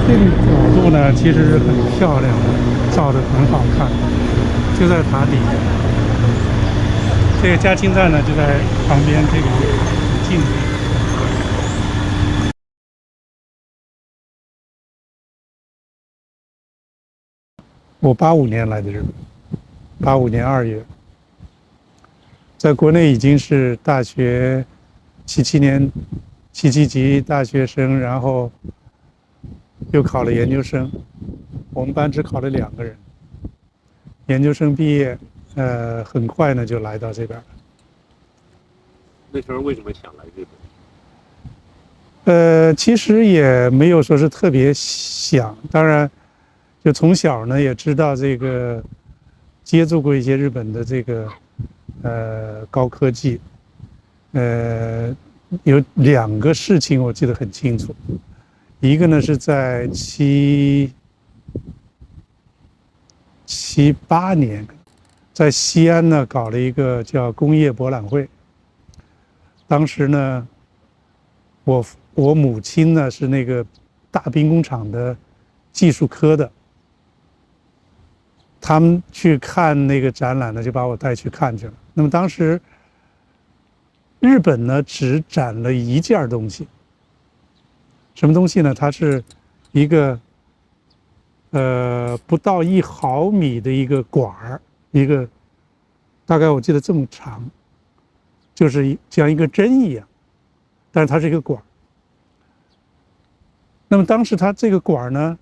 这个角度呢，其实是很漂亮的，照的很好看，就在塔底下。这个嘉清站呢，就在旁边这个很近。我85年来的日本，85年2月，在国内已经是大学77年77级大学生，然后又考了研究生。我们班只考了2个人，研究生毕业，很快呢就来到这边了。那时候为什么想来日本？其实也没有说是特别想，当然，就从小呢也知道这个，接触过一些日本的这个，高科技，有2个事情我记得很清楚，一个呢是在78年，在西安呢搞了一个叫工业博览会。当时呢，我母亲呢是那个大兵工厂的技术科的，他们去看那个展览呢，就把我带去看去了。那么当时日本呢只展了一件东西，什么东西呢？它是一个不到1毫米的一个管儿，一个大概我记得这么长，就是像一个针一样，但是它是一个管儿。那么当时它这个管儿呢，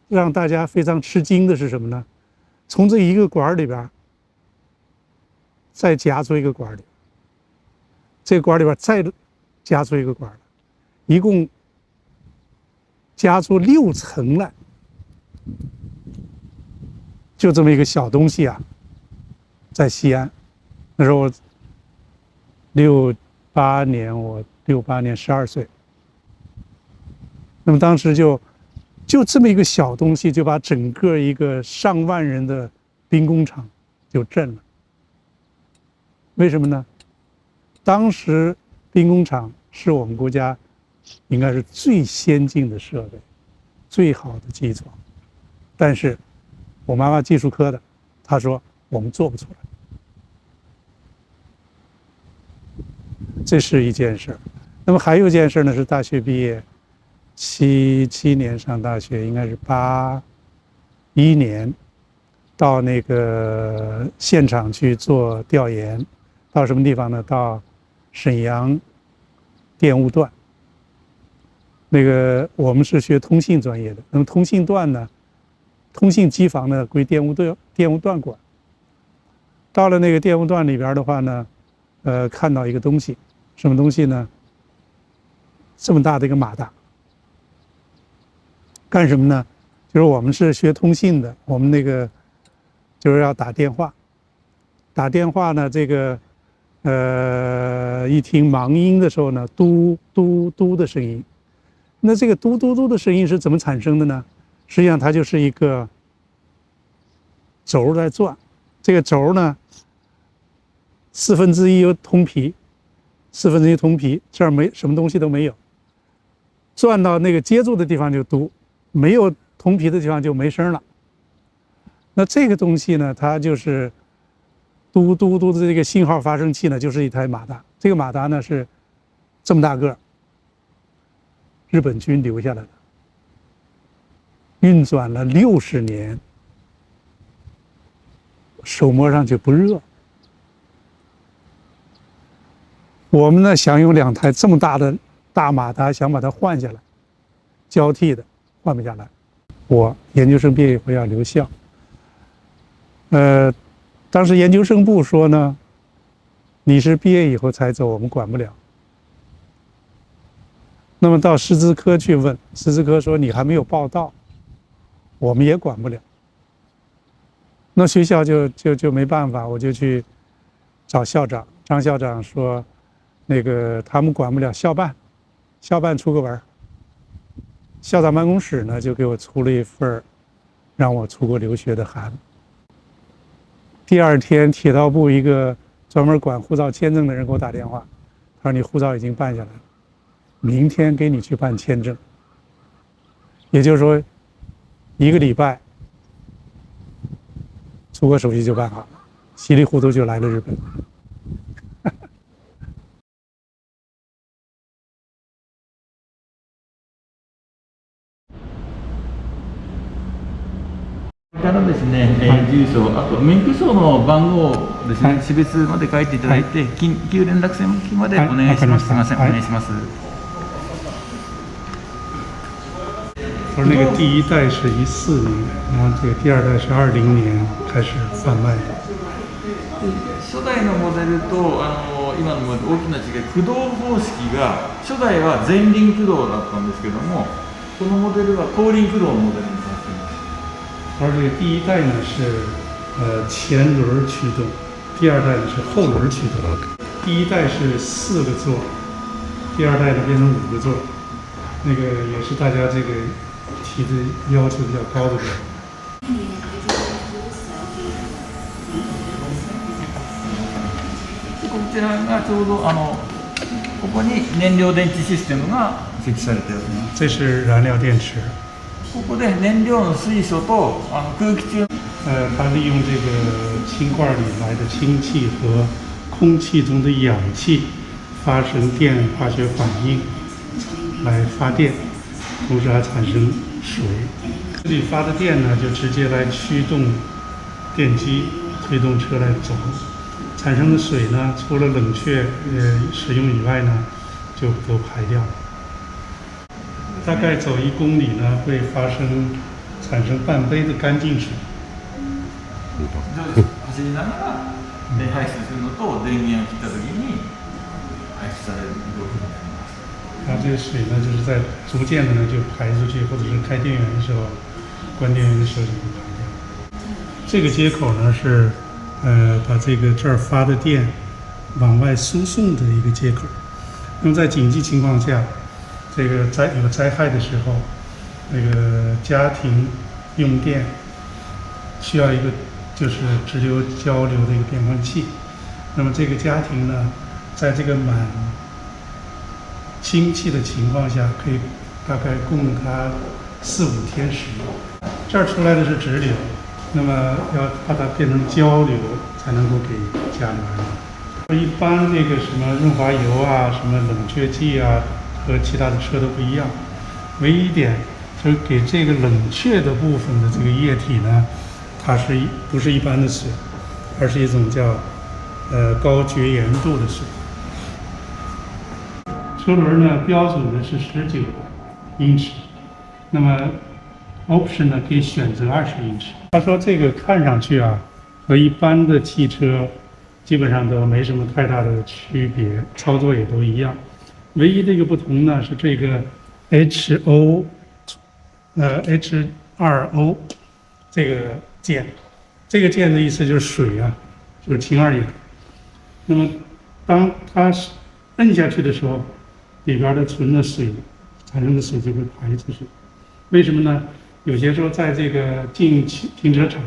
让大家非常吃惊的是什么呢？从这一个管儿里边再夹出一个管儿里，这个管儿里边再夹出一个管儿来，一共夹出6层来。就这么一个小东西啊，在西安，那时候我68年，我68年12岁。那么当时就这么一个小东西，就把整个一个上万人的兵工厂就震了。为什么呢？当时兵工厂是我们国家应该是最先进的设备，最好的基础，但是我妈妈技术科的，她说我们做不出来，这是一件事。那么还有一件事呢，是大学毕业，77年上大学，应该是81年，到那个现场去做调研，到什么地方呢？到沈阳电务段。那个我们是学通信专业的，那么通信段呢，通信机房呢归电务段管。到了那个电务段里边的话呢，看到一个东西，什么东西呢？这么大的一个马达，干什么呢？就是我们是学通信的，我们那个就是要打电话，打电话呢，这个一听忙音的时候呢，嘟嘟嘟的声音。那这个嘟嘟嘟的声音是怎么产生的呢？实际上它就是一个轴在转，这个轴呢1/4由铜皮，1/4铜皮，这儿没什么东西都没有，转到那个接住的地方就嘟，没有铜皮的地方就没声了。那这个东西呢，它就是嘟嘟嘟的这个信号发生器呢，就是一台马达。这个马达呢是这么大个，日本军留下来的，运转了60年，手摸上去不热。我们呢想用2台这么大的大马达，想把它换下来，交替的换不下来。我研究生毕业以后要留校，当时研究生部说呢，你是毕业以后才走，我们管不了。那么到师资科去问，师资科说你还没有报到，我们也管不了。那学校就没办法，我就去找校长，张校长说，那个他们管不了，校办出个文。校长办公室呢就给我出了一份让我出国留学的函。第2天，铁道部一个专门管护照签证的人给我打电话，他说你护照已经办下来了，明天给你去办签证。也就是说1个礼拜出国手续就办好了，稀里糊涂就来了日本。からですね、住所、あと免許証の番号をですね、種別まで書いていただいて、緊急連絡先までお願いします。すみません、お願いします。我说那个第一代是14年，然后这个第二代是20年开始贩卖的。初代のモデルと今のモデル大きな違い、駆動方式が初代は前輪駆動だったんですけども、このモデルは後輪駆動のモデルになっています。而这个第一代呢是前轮驱动，第二代呢是后轮驱动。第一代是4个座，第二代呢变成5个座，那个也是大家这个提的要求比较高的。こちらがちょうどここに燃料電池システムが設置されていますね。这是燃料电池。ここで燃料の水素と空気中它利用这个氢罐里来的氢气和空气中的氧气发生电化学反应来发电，同时还产生水。这里发的电呢，就直接来驱动电机推动车来走。产生的水呢，除了冷却使用以外呢，就都排掉了。大概走1公里呢，会产生半杯的干净水。走りながら排出するのと電源を切った時に排出される量になります。然后这个水呢，就是在逐渐的呢就排出去，或者是开电源的时候、关电源的时候就会排掉。这个接口呢是把这个这儿发的电往外输送的一个接口。那么在紧急情况下，这个有灾害的时候，那个家庭用电需要一个就是直流交流的一个变换器。那么这个家庭呢，在这个满氢气的情况下，可以大概供它4、5天使用。这儿出来的是直流，那么要把它变成交流，才能够给家里面用。一般这个什么润滑油啊、什么冷却剂啊，和其他的车都不一样。唯一一点就是给这个冷却的部分的这个液体呢，它不是一般的水，而是一种叫高绝缘度的水。车轮呢标准的是19英尺，那么 option 呢可以选择20英尺。他说这个看上去啊，和一般的汽车基本上都没什么太大的区别，操作也都一样。唯一的一个不同呢是这个 H2O 这个键，这个键的意思就是水啊，就是氢二氧。那么当它摁下去的时候，里边的存的水产生的水就会排出去。为什么呢？有些时候在这个进停车场，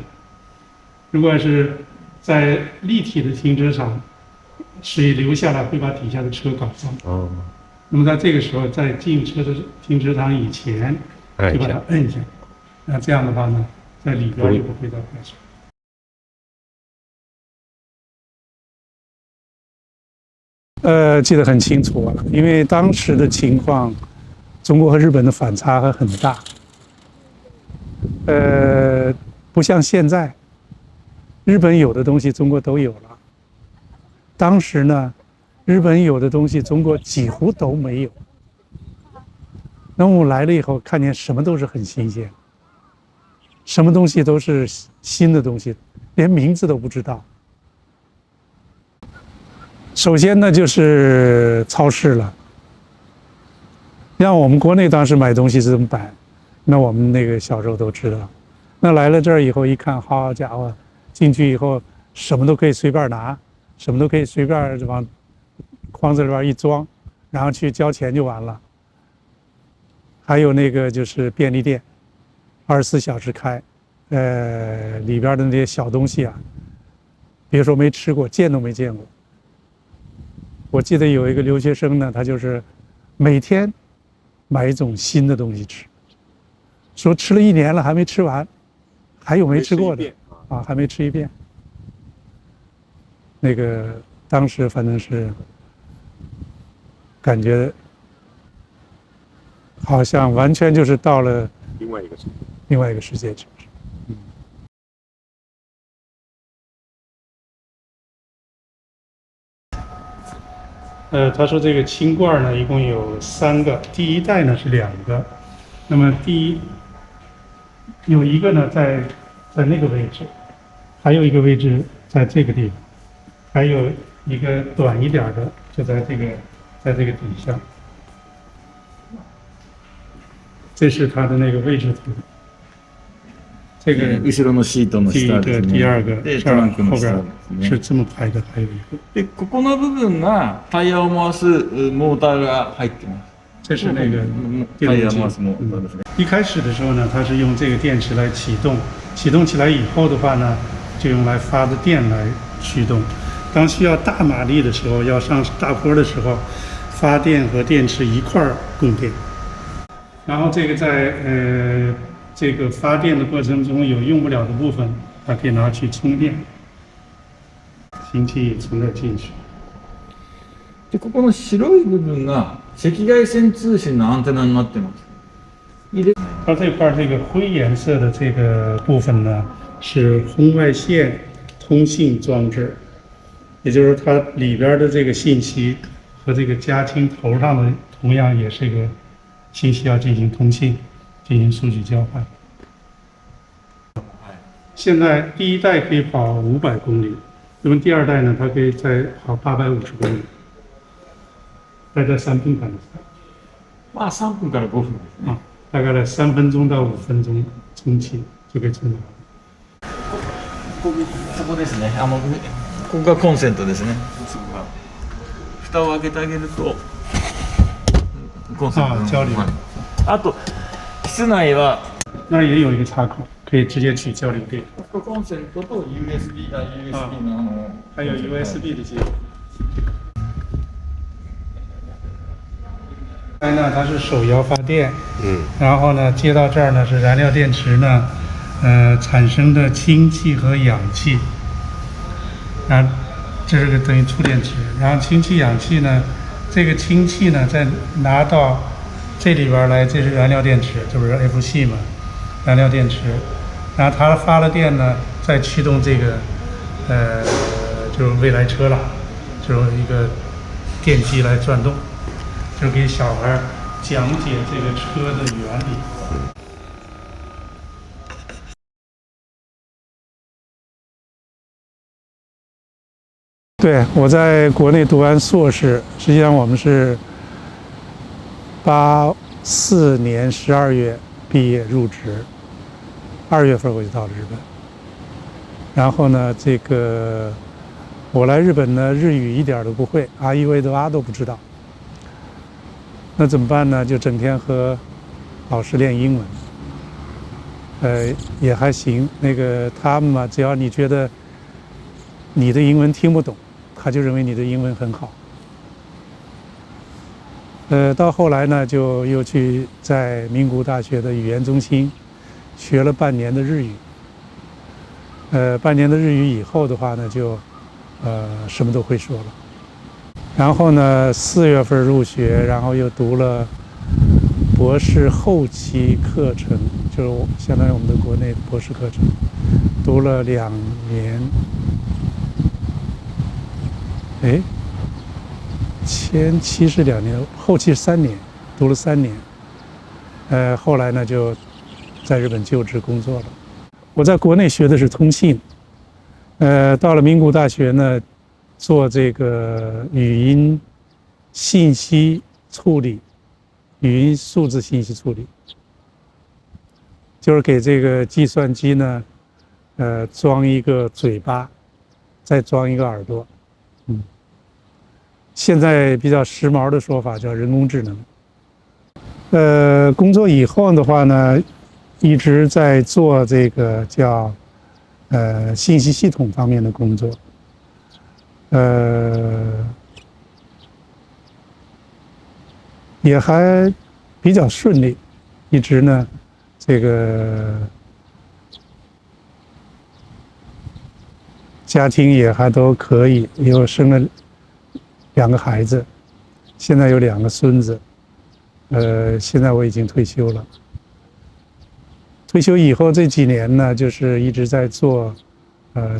如果是在立体的停车场，水流下来会把底下的车搞脏。哦。那么在这个时候，在进停车场以前，就把它摁下。那这样的话呢，在里边就不会再排水。记得很清楚啊，因为当时的情况，中国和日本的反差还很大。不像现在，日本有的东西中国都有了。当时呢，日本有的东西中国几乎都没有。那我们来了以后，看见什么都是很新鲜，什么东西都是新的东西，连名字都不知道。首先呢，就是超市了。像我们国内当时买东西是怎么买？那我们那个小时候都知道。那来了这儿以后一看，好家伙，进去以后什么都可以随便拿，什么都可以随便往筐子里边一装，然后去交钱就完了。还有那个就是便利店，24小时开，里边的那些小东西啊，别说没吃过，见都没见过。我记得有一个留学生呢，他就是每天买一种新的东西吃，说吃了1年了还没吃完，还有没吃过的没吃一遍啊，还没吃一遍。那个当时反正是感觉好像完全就是到了另外一个世界。另外一个世界去。他说这个氢罐呢，一共有3个，第一代呢是2个，那么有一个呢在那个位置，还有一个位置在这个地方，还有一个短一点的就在这个底下，这是它的那个位置图。这个後ろのシートの第一个、下ですね。第二个，で、这トラ儿后边ンクの下ですね。是这么排的，还有一个，で、ここの部分がタイヤを回すモーターが入ってます。这是那个タイ电动机ヤを回すモーターですね。一开始的时候呢，它是用这个电池来启动，启动起来以后的话呢，就用来发的电来驱动。当需要大马力的时候，要上大坡的时候，发电和电池一块儿供电。然后这个在这个发电的过程中有用不了的部分，它可以拿去充電。氢气从这儿进去。で、ここの白い部分が赤外線通信のアンテナになってます。它这块这个灰颜色的这个部分呢，是红外线通信装置，也就是说它里边的这个信息和这个加氢头上的同样也是一个信息要进行通信，进行数据交换。现在第一代可以跑500公里，那么第二代呢，它可以再跑850公里，大概3分間です。まあ3分から5分ですね。大概在3分钟到5分钟充气就可以充满。そこですね。ここがコンセントですね。蓋を開けてあげるとコンセントの交流。あと室内は那也有一个插口，可以直接取交流电。コンセントと USB の还有 USB 的接口。呢，它是手摇发电，然后呢接到这儿呢是燃料电池呢，产生的氢气和氧气，然后这是个等于粗电池，然后氢气氧气呢，这个氢气呢再拿到这里边来，这是燃料电池，这不是 F 系嘛，燃料电池，然后它发了电呢，再驱动这个，就是未来车了，就是一个电机来转动。就给小孩讲解这个车的原理。对，我在国内读完硕士，实际上我们是84年12月毕业入职，2月份我就到了日本。然后呢，这个我来日本呢，日语一点都不会，啊伊维德啊都不知道。那怎么办呢？就整天和老师练英文，也还行。那个他们嘛，只要你觉得你的英文听不懂，他就认为你的英文很好。到后来呢，就又去在名古屋大学的语言中心学了半年的日语。半年的日语以后的话呢，就什么都会说了。然后呢，4月份入学，然后又读了博士后期课程，就是相当于我们的国内的博士课程，读了2年，前期是2年，后期是3年，读了3年。后来呢就在日本就职工作了。我在国内学的是通信，到了名古屋大学呢。做这个语音信息处理，语音数字信息处理，就是给这个计算机呢，装一个嘴巴，再装一个耳朵，现在比较时髦的说法叫人工智能。工作以后的话呢，一直在做这个叫信息系统方面的工作。也还比较顺利，一直呢这个家庭也还都可以，又生了2个孩子，现在有2个孙子。现在我已经退休了。退休以后这几年呢，就是一直在做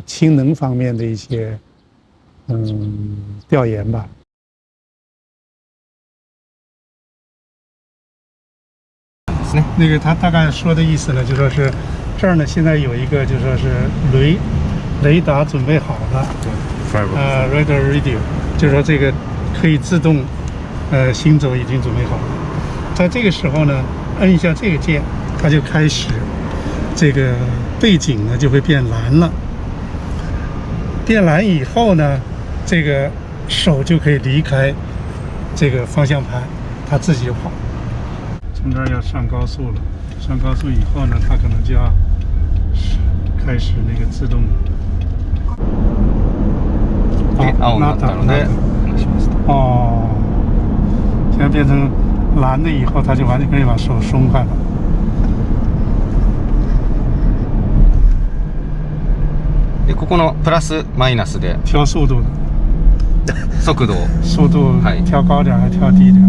氢能方面的一些调研吧。那个他大概说的意思呢，就说是这儿呢现在有一个就说是雷达准备好了，radar radio， 就是说这个可以自动行走已经准备好了。在这个时候呢，摁一下这个键，它就开始这个背景呢就会变蓝了。变蓝以后呢，这个手就可以离开这个方向盘，它自己就跑。从这儿要上高速了，上高速以后呢，它可能就要开始那个自动。で、青になったので離します。哦，现在变成蓝的以后，它就完全可以把手松开了。で、ここのプラスマイナスで调速度的，速度を速度はい调高点还调低点。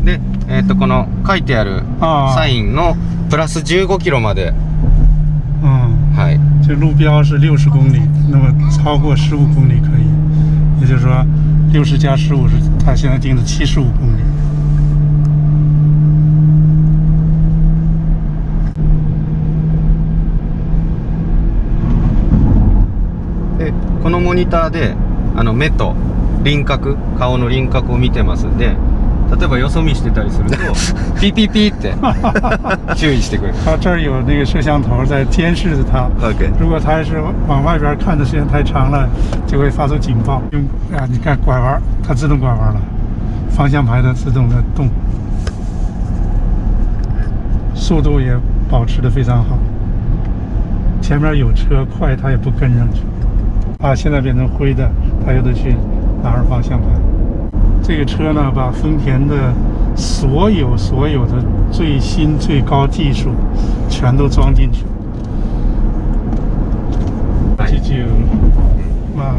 で、この書いてあるサインのプラス15キロまで、はい。这路标是60公里，那么超过15公里可以，也就是说60加15是它现在定的75公里。で、このモニターで目と輪郭、顔の輪郭を見てますんで、例えばよそ見してたりするとピーピーピーって注意してくれる。它这儿有那个摄像头在监视着它。OK。如果它要是往外边看的时间太长了，就会发出警报。你看拐弯，它自动拐弯了，方向盘的自动的动，速度也保持得非常好。前面有车快，它也不跟上去。现在变成灰的，它又得去拿着方向盘。这个车呢，把丰田的所有的最新最高技术全都装进去。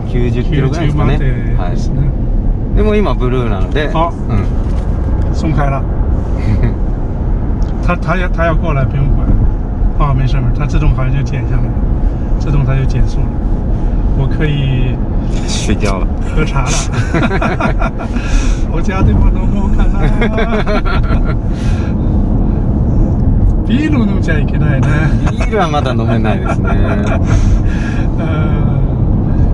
90キロぐらいですかね。はい。でも今ブルーなので、松开了。他要过来，不用管。没事，它自动好像就减下来了，自动它就减速了。我可以睡觉了，喝茶了。我家でも飲もうかな。ビール飲んじゃいけないね。ビールはまだ飲めないですね。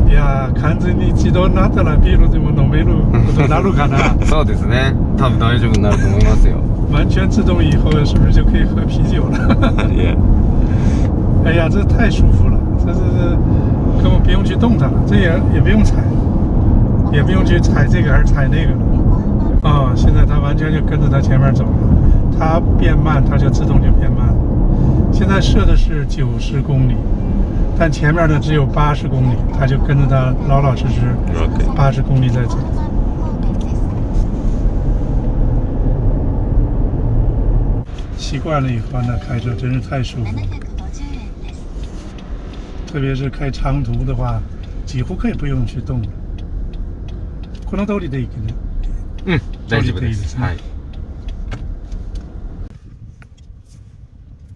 いや、完全に自動になったらビールでも飲めることになるかな。そうですね。多分大丈夫になると思いますよ。完全自动以后，是不是就可以喝啤酒了？哎呀，这太舒服了，这根本不用去动它了，这也不用踩，也不用去踩这个还是踩那个了。现在它完全就跟着它前面走了，它变慢，它就自动就变慢了。现在设的是90公里，但前面呢只有80公里，它就跟着它老老实实80公里在走。习惯了以后呢，开车真是太舒服了。特别是开长途的话，几乎可以不用去动了。この通りでいいね。大丈夫です。はい。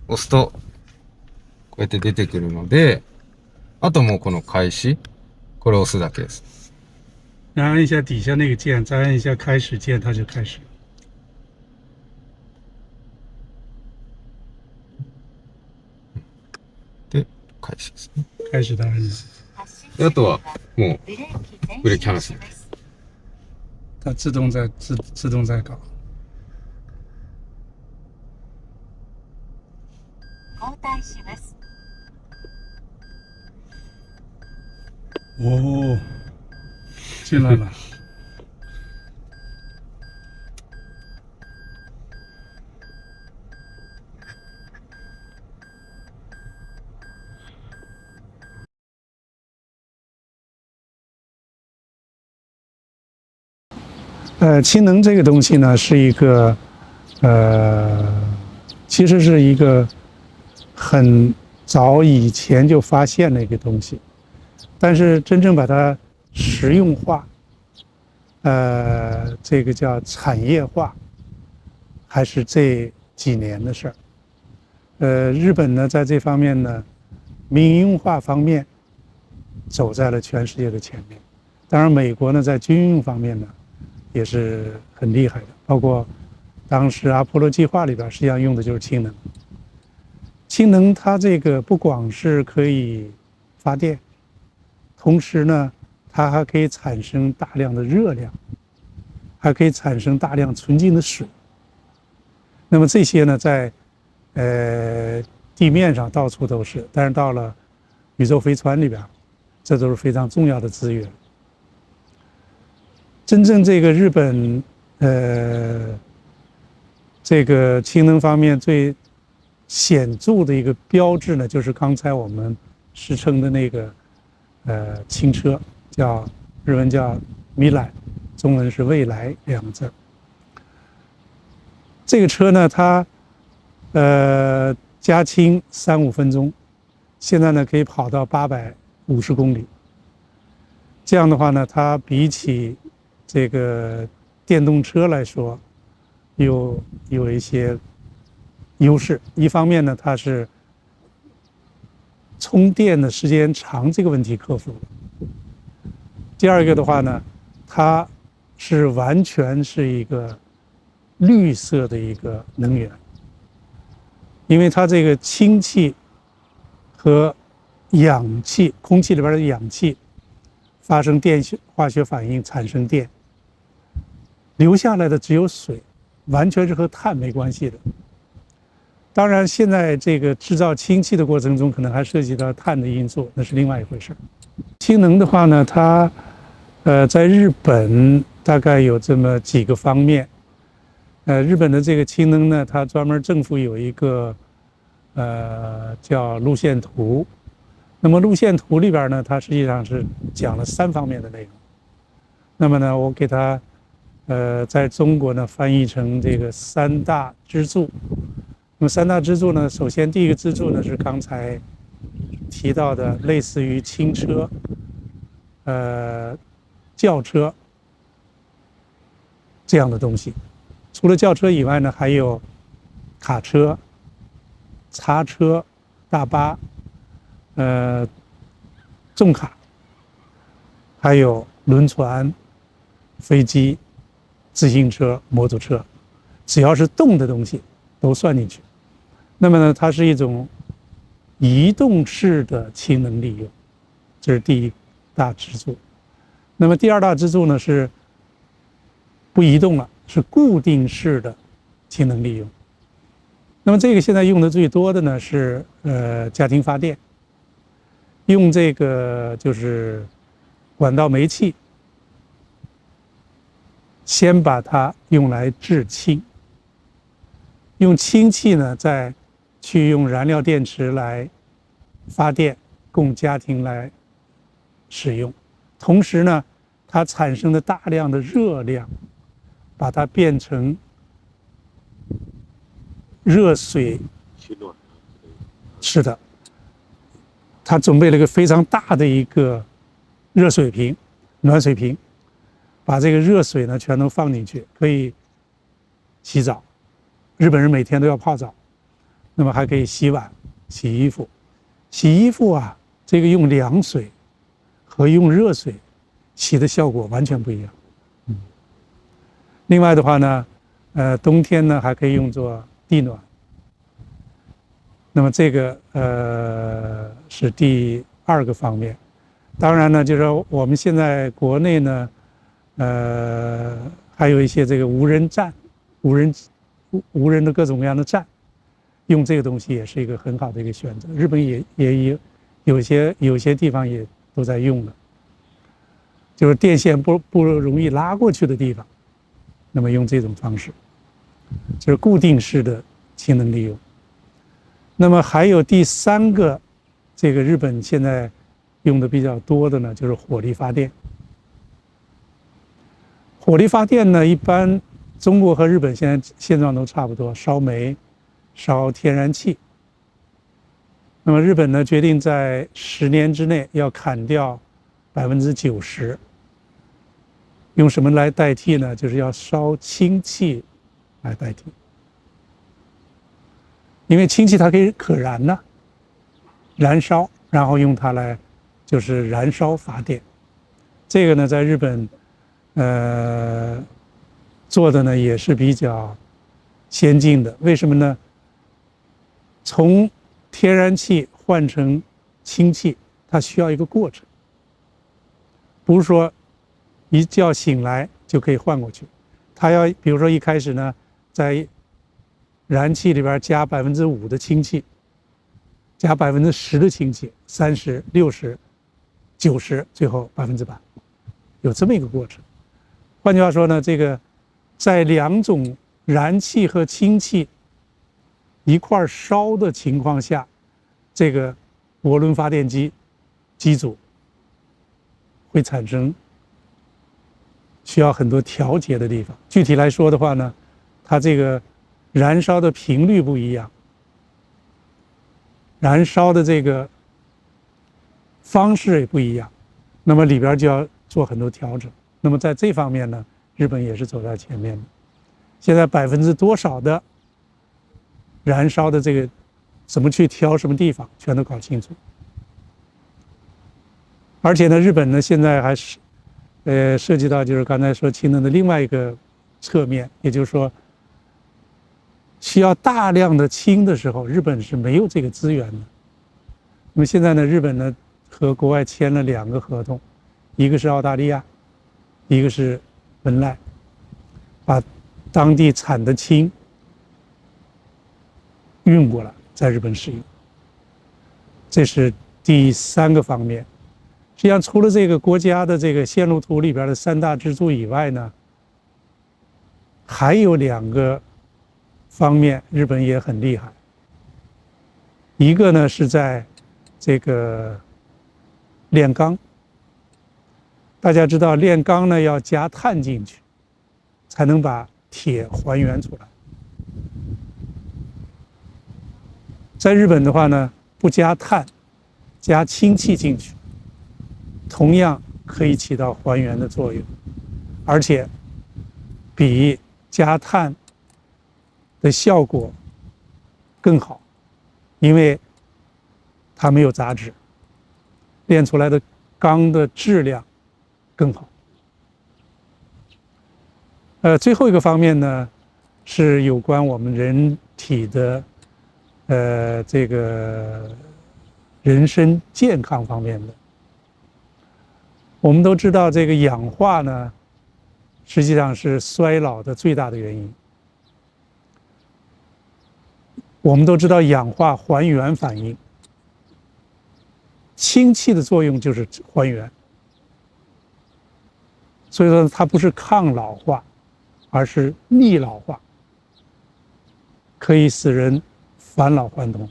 押すとこうやって出てくるので、あともうこの開始、これを押すだけです。然后按一下底下那个键，再按一下开始键，它就开始。で、開始ですね。开始的按钮。で、あとはもうブレーキ離すだけです。它自动在搞。交代します。进来了。氢能这个东西呢，是一个其实是一个很早以前就发现的一个东西，但是真正把它实用化，这个叫产业化，还是这几年的事儿。日本呢，在这方面呢，民用化方面走在了全世界的前面。当然，美国呢，在军用方面呢，也是很厉害的，包括当时阿波罗计划里边，实际上用的就是氢能。氢能它这个不光是可以发电，同时呢，它还可以产生大量的热量，还可以产生大量纯净的水。那么这些呢，在地面上到处都是，但是到了宇宙飞船里边，这都是非常重要的资源。真正这个日本这个氢能方面最显著的一个标志呢，就是刚才我们时称的那个氢车，叫日文叫米莱，中文是未来两个字。这个车呢，它加氢3-5分钟，现在呢可以跑到850公里。这样的话呢，它比起这个电动车来说，有一些优势。一方面呢，它是充电的时间长这个问题克服了。第二个的话呢，它是完全是一个绿色的一个能源，因为它这个氢气和氧气，空气里边的氧气发生化学反应产生电，留下来的只有水，完全是和碳没关系的。当然，现在这个制造氢气的过程中，可能还涉及到碳的因素，那是另外一回事。氢能的话呢，它在日本大概有这么几个方面。日本的这个氢能呢，它专门政府有一个叫路线图。那么路线图里边呢，它实际上是讲了3方面的内容。那么呢，我给它在中国呢翻译成这个3大支柱。那么3大支柱呢，首先第一个支柱呢是刚才提到的，类似于轻车、轿车这样的东西。除了轿车以外呢，还有卡车、叉车、大巴、重卡，还有轮船、飞机、自行车、摩托车，只要是动的东西都算进去。那么呢，它是一种移动式的氢能利用，这是第一大支柱。那么第二大支柱呢是不移动了，是固定式的氢能利用。那么这个现在用的最多的呢是家庭发电，用这个就是管道煤气，先把它用来制氢，用氢气呢再去用燃料电池来发电，供家庭来使用。同时呢，它产生的大量的热量，把它变成热水取暖。是的，他准备了一个非常大的一个热水瓶、暖水瓶，把这个热水呢全都放进去，可以洗澡。日本人每天都要泡澡，那么还可以洗碗、洗衣服。洗衣服啊，这个用凉水和用热水洗的效果完全不一样。另外的话呢，冬天呢还可以用作地暖。那么这个是第2个方面。当然呢，就是说我们现在国内呢，还有一些这个无人站、无人的各种各样的站，用这个东西也是一个很好的一个选择。日本也有些地方也都在用了，就是电线不容易拉过去的地方，那么用这种方式，就是固定式的氢能利用。那么还有第3个，这个日本现在用的比较多的呢，就是火力发电。火力发电呢，一般中国和日本现在现状都差不多，烧煤、烧天然气。那么日本呢，决定在10年之内要砍掉90%。用什么来代替呢？就是要烧氢气来代替，因为氢气它可燃呢，燃烧，然后用它来就是燃烧发电。这个呢，在日本，做的呢也是比较先进的。为什么呢？从天然气换成氢气，它需要一个过程，不是说一觉醒来就可以换过去。它要比如说一开始呢，在燃气里边加5%的氢气，加10%的氢气，30%、60%、90%，最后100%，有这么一个过程。换句话说呢，这个在2种燃气和氢气一块烧的情况下，这个涡轮发电机机组会产生需要很多调节的地方。具体来说的话呢，它这个燃烧的频率不一样，燃烧的这个方式也不一样，那么里边就要做很多调整。那么在这方面呢，日本也是走在前面的。现在多少的燃烧的这个怎么去挑什么地方，全都搞清楚。而且呢，日本呢现在还是涉及到就是刚才说氢能的另外一个侧面，也就是说，需要大量的氢的时候，日本是没有这个资源的。那么现在呢，日本呢和国外签了2个合同，一个是澳大利亚，一个是文莱，把当地产的氢运过来，在日本使用。这是第3个方面。实际上，除了这个国家的这个线路图里边的3大支柱以外呢，还有2个方面，日本也很厉害。一个呢是在这个炼钢，大家知道炼钢呢要加碳进去，才能把铁还原出来。在日本的话呢，不加碳，加氢气进去，同样可以起到还原的作用，而且比加碳的效果更好，因为它没有杂质，炼出来的钢的质量更好。最后一个方面呢，是有关我们人体的这个人身健康方面的。我们都知道，这个氧化呢，实际上是衰老的最大的原因。我们都知道氧化还原反应，氢气的作用就是还原，所以说它不是抗老化，而是逆老化，可以使人返老还童。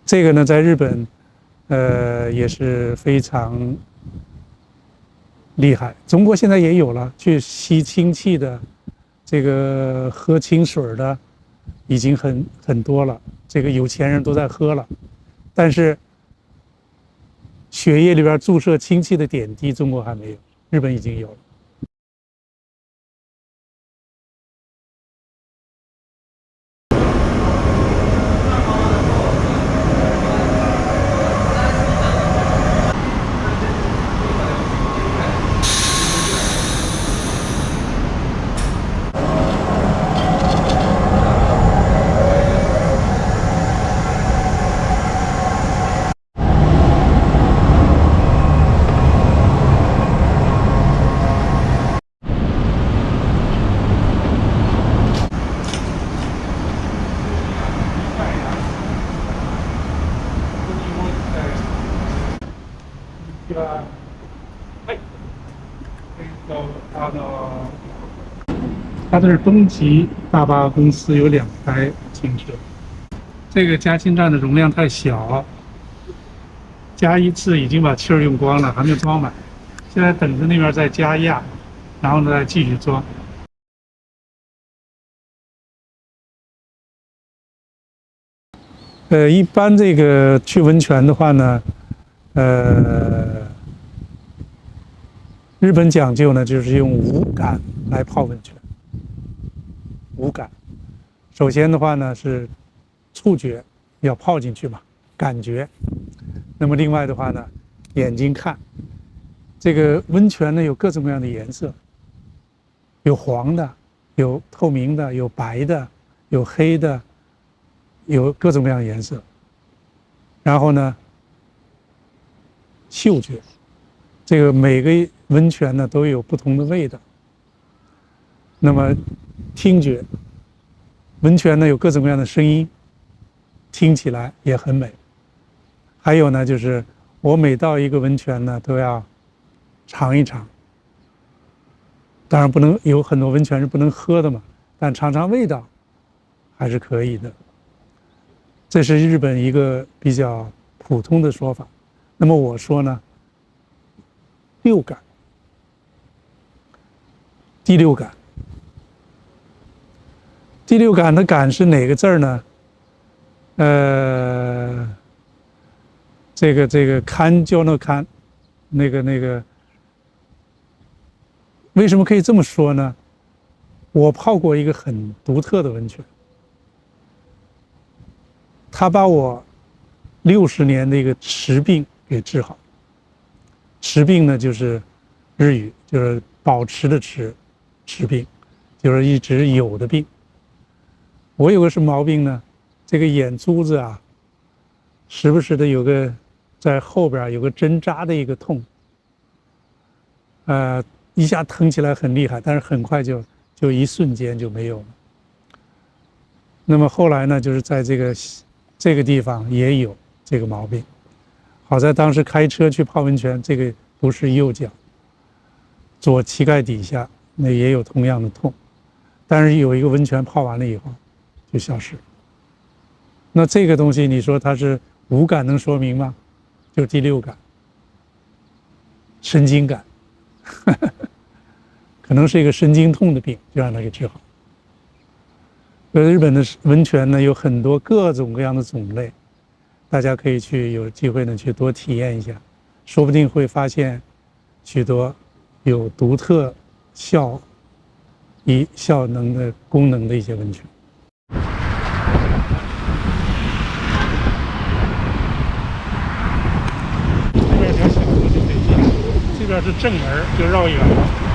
这个呢，在日本，也是非常厉害。中国现在也有了，去吸氢气的，这个喝清水的，已经很多了。这个有钱人都在喝了，但是血液里边注射氢气的点滴，中国还没有，日本已经有了。它这是东急大巴公司有2台轻车，这个加氢站的容量太小，加一次已经把气儿用光了，还没有装满，现在等着那边再加压，然后呢再继续装。一般这个去温泉的话呢，日本讲究呢，就是用五感来泡温泉。五感，首先的话呢是触觉，要泡进去嘛，感觉。那么另外的话呢，眼睛看。这个温泉呢有各种各样的颜色，有黄的，有透明的，有白的，有黑的，有各种各样的颜色。然后呢，嗅觉，这个每个温泉呢都有不同的味道。那么听觉，温泉呢有各种各样的声音，听起来也很美。还有呢，就是我每到一个温泉呢都要尝一尝，当然不能，有很多温泉是不能喝的嘛，但尝尝味道还是可以的。这是日本一个比较普通的说法。那么我说呢，六感，第六感，第六感的感是哪个字儿呢？这个看就那看，那个。为什么可以这么说呢？我泡过一个很独特的温泉，它把我60年的一个持病给治好。持病呢，就是日语，就是保持的持病，就是一直有的病。我有个什么毛病呢？这个眼珠子啊，时不时的有个在后边有个针扎的一个痛，一下疼起来很厉害，但是很快就一瞬间就没有了。那么后来呢，就是在这个地方也有这个毛病。好在当时开车去泡温泉，这个不是右脚，左膝盖底下那也有同样的痛，但是有一个温泉泡完了以后就消失了。那这个东西你说它是五感能说明吗？就是第六感，神经感。可能是一个神经痛的病，就让它给治好。日本的温泉呢有很多各种各样的种类，大家可以有机会呢去多体验一下，说不定会发现许多有独特效能的功能的一些温泉。这边比较小的就可以进，这边是正门，就绕远了。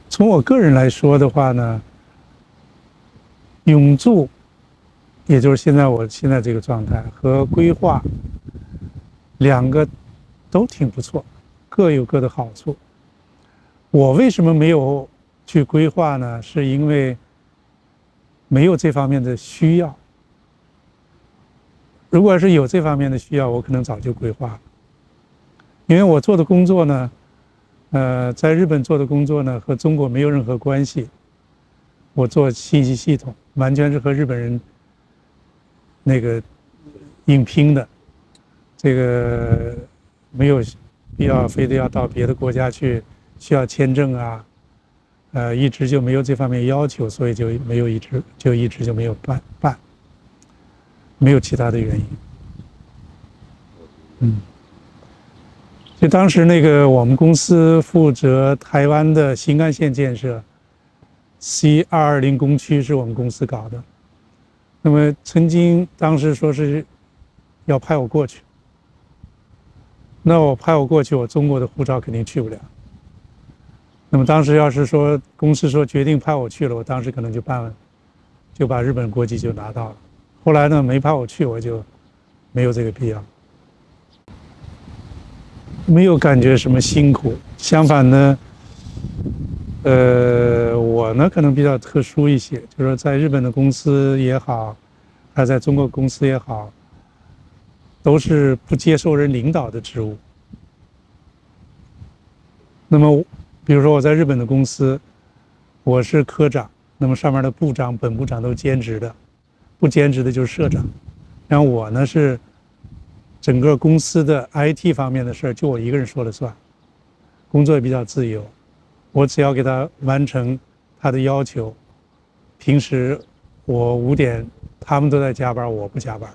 从我个人来说的话呢，永驻，也就是我现在这个状态和规划，两个都挺不错，各有各的好处。我为什么没有去规划呢？是因为没有这方面的需要。如果是有这方面的需要，我可能早就规划了。因为我做的工作呢，在日本做的工作呢，和中国没有任何关系。我做信息系统，完全是和日本人那个硬拼的，这个没有必要非得要到别的国家去，需要签证啊，一直就没有这方面要求，所以就一直就没有办，没有其他的原因。就当时我们公司负责台湾的新干线建设 ，C220 工区是我们公司搞的。那么曾经当时说是要派我过去，那我派我过去，我中国的护照肯定去不了。那么当时要是说公司说决定派我去了，我当时可能就把日本国籍就拿到了。后来呢，没派我去，我就没有这个必要。没有感觉什么辛苦，相反呢，我呢可能比较特殊一些，就是说在日本的公司也好，还在中国公司也好，都是不接受人领导的职务。那么，比如说我在日本的公司，我是科长，那么上面的部长、本部长都兼职的，不兼职的就是社长。然后我呢是整个公司的 IT 方面的事儿就我一个人说了算，工作也比较自由，我只要给他完成他的要求。平时我5点他们都在加班，我不加班。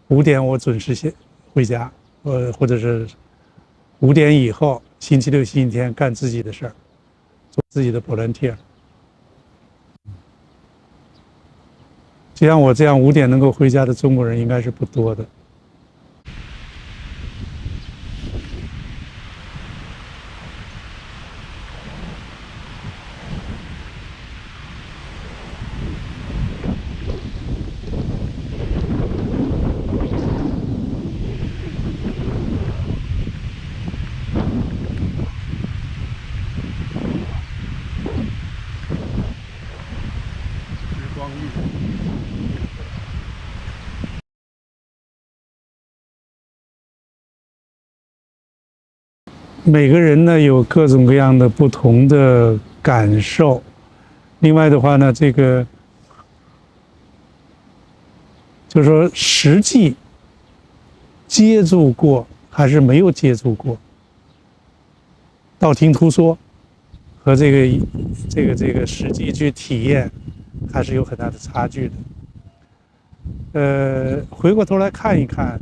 5点我准时回家，或者是5点以后，星期六、星期天干自己的事儿，做自己的 volunteer。就像我这样5点能够回家的中国人应该是不多的。每个人呢有各种各样的不同的感受。另外的话呢，这个就是说实际接触过还是没有接触过，道听途说和这个实际去体验还是有很大的差距的。回过头来看一看，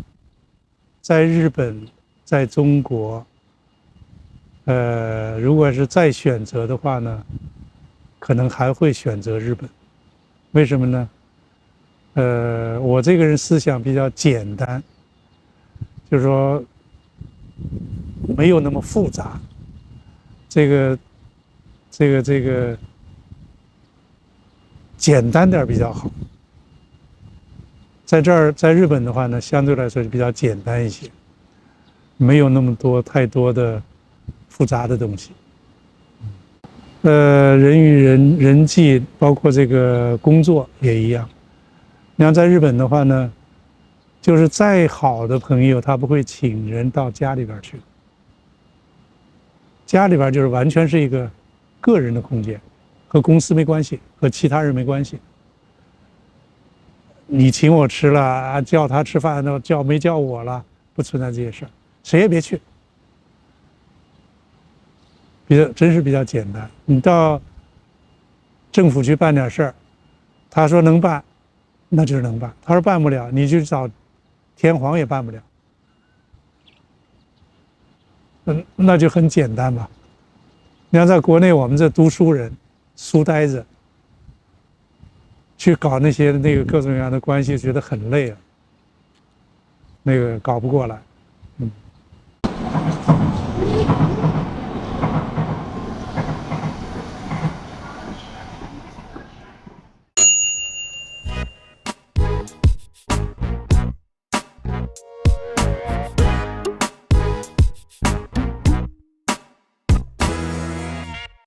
在日本，在中国。如果是再选择的话呢，可能还会选择日本。为什么呢？我这个人思想比较简单，就是说没有那么复杂。这个简单点比较好。在这儿，在日本的话呢，相对来说就比较简单一些，没有那么太多的复杂的东西。人与人际，包括这个工作也一样。你像在日本的话呢，就是再好的朋友，他不会请人到家里边去。家里边就是完全是一个个人的空间，和公司没关系，和其他人没关系。你请我吃了啊，叫他吃饭都没叫我了，不存在这些事儿，谁也别去。真是比较简单。你到政府去办点事儿，他说能办，那就是能办；他说办不了，你去找天皇也办不了。那就很简单吧。你看，在国内我们这读书人、书呆子，去搞那个各种各样的关系，觉得很累啊，那个搞不过来。